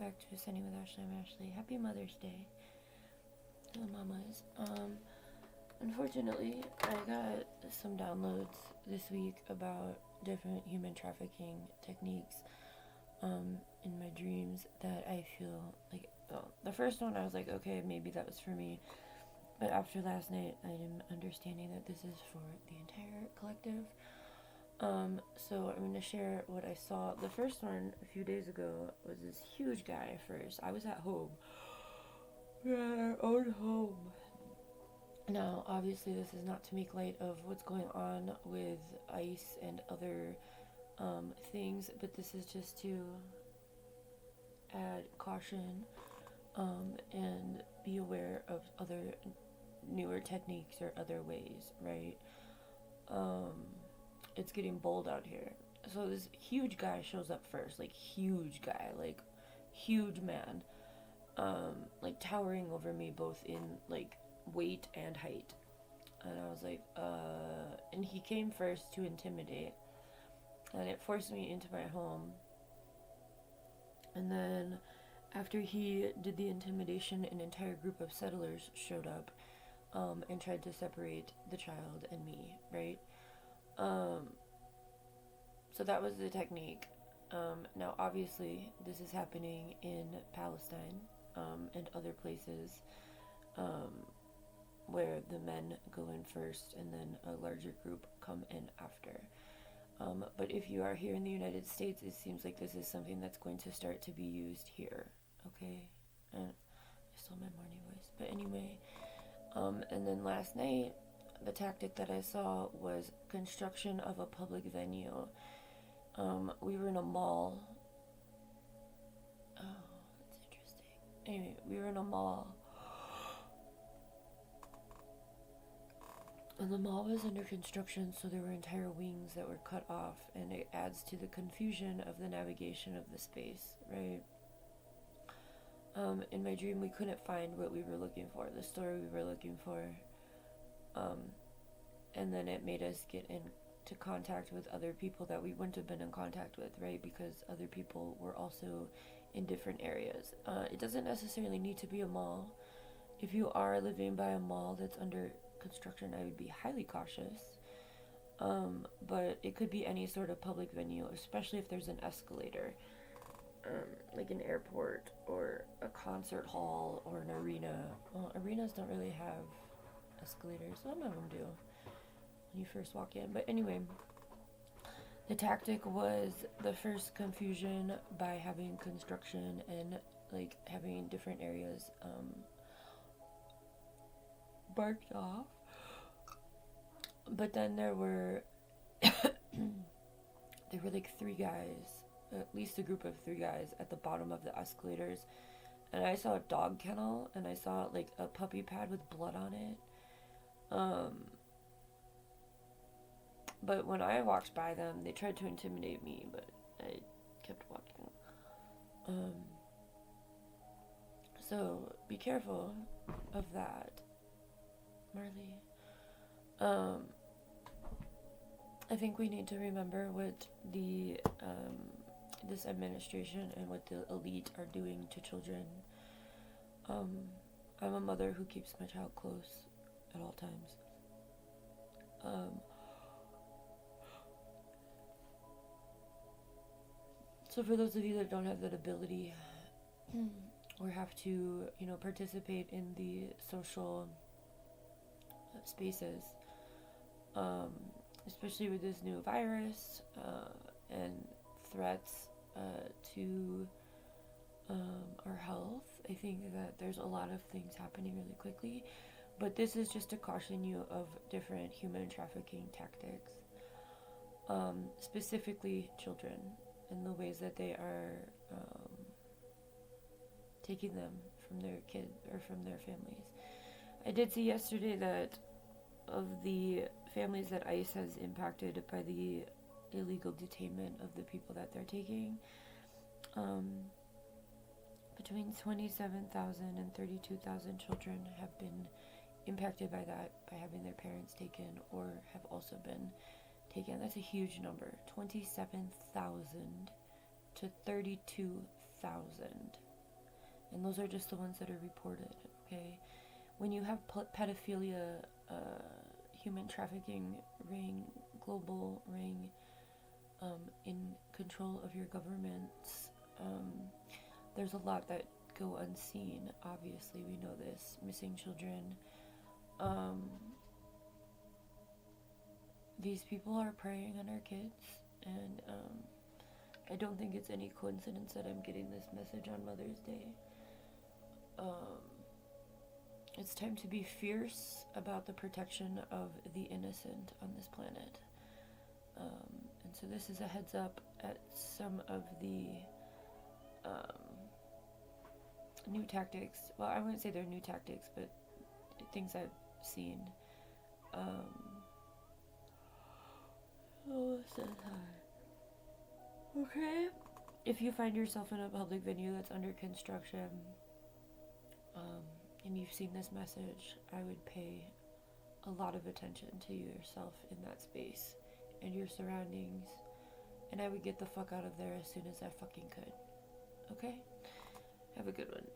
back to Sunny with Ashley. I'm Ashley. Happy Mother's Day to the mamas. Unfortunately, I got some downloads this week about different human trafficking techniques in my dreams that I feel like, well, the first one I was like, okay, maybe that was for me. But after last night, I am understanding that this is for the entire collective. So I'm gonna share what I saw. The first one a few days ago was this huge guy first. I was at home. We are at our own home. Now, obviously, this is not to make light of what's going on with ICE and other things, but this is just to add caution and be aware of other newer techniques or other ways, right? It's getting bold out here. So this huge guy shows up first, like huge guy, like huge man, like towering over me both in like weight and height. And I was like, and he came first to intimidate, and it forced me into my home. And then after he did the intimidation, an entire group of settlers showed up and tried to separate the child and me, right? So that was the technique. Now, obviously, this is happening in Palestine and other places where the men go in first and then a larger group come in after. But if you are here in the United States, it seems like this is something that's going to start to be used here, okay? And I still have my morning voice. But anyway, and then last night, the tactic that I saw was construction of a public venue. We were in a mall. Oh, that's interesting. Anyway, we were in a mall. And the mall was under construction, so there were entire wings that were cut off, and it adds to the confusion of the navigation of the space, right? In my dream, we couldn't find what we were looking for, the story we were looking for. And then it made us get into contact with other people that we wouldn't have been in contact with, right? Because other people were also in different areas. It doesn't necessarily need to be a mall. If you are living by a mall that's under construction, I would be highly cautious. But it could be any sort of public venue, especially if there's an escalator, like an airport or a concert hall or an arena. Well, arenas don't really have escalators. Some of them do when you first walk in. But anyway, the tactic was the first confusion by having construction and like having different areas barked off. But then there were like three guys, at least a group of three guys at the bottom of the escalators, and I saw a dog kennel and I saw like a puppy pad with blood on it. But when I walked by them, they tried to intimidate me, but I kept walking. So be careful of that, Marley. I think we need to remember what the this administration and what the elite are doing to children. I'm a mother who keeps my child close at all times. So for those of you that don't have that ability or have to, participate in the social spaces, especially with this new virus and threats to our health, I think that there's a lot of things happening really quickly. But this is just to caution you of different human trafficking tactics, specifically children, and the ways that they are taking them from their kids or from their families. I did see yesterday that of the families that ICE has impacted by the illegal detainment of the people that they're taking, between 27,000 and 32,000 children have been impacted by that, by having their parents taken or have also been taken. That's a huge number. 27,000 to 32,000. And those are just the ones that are reported, okay? When you have pedophilia, human trafficking ring, global ring, in control of your governments, there's a lot that go unseen. Obviously, we know this. Missing children. These people are preying on our kids, and I don't think it's any coincidence that I'm getting this message on Mother's Day. It's time to be fierce about the protection of the innocent on this planet. And so this is a heads up at some of the new tactics. Well, I wouldn't say they're new tactics, but things I've seen. Oh, so tired. Okay. If you find yourself in a public venue that's under construction, and you've seen this message, I would pay a lot of attention to yourself in that space and your surroundings, and I would get the fuck out of there as soon as I fucking could. Okay? Have a good one.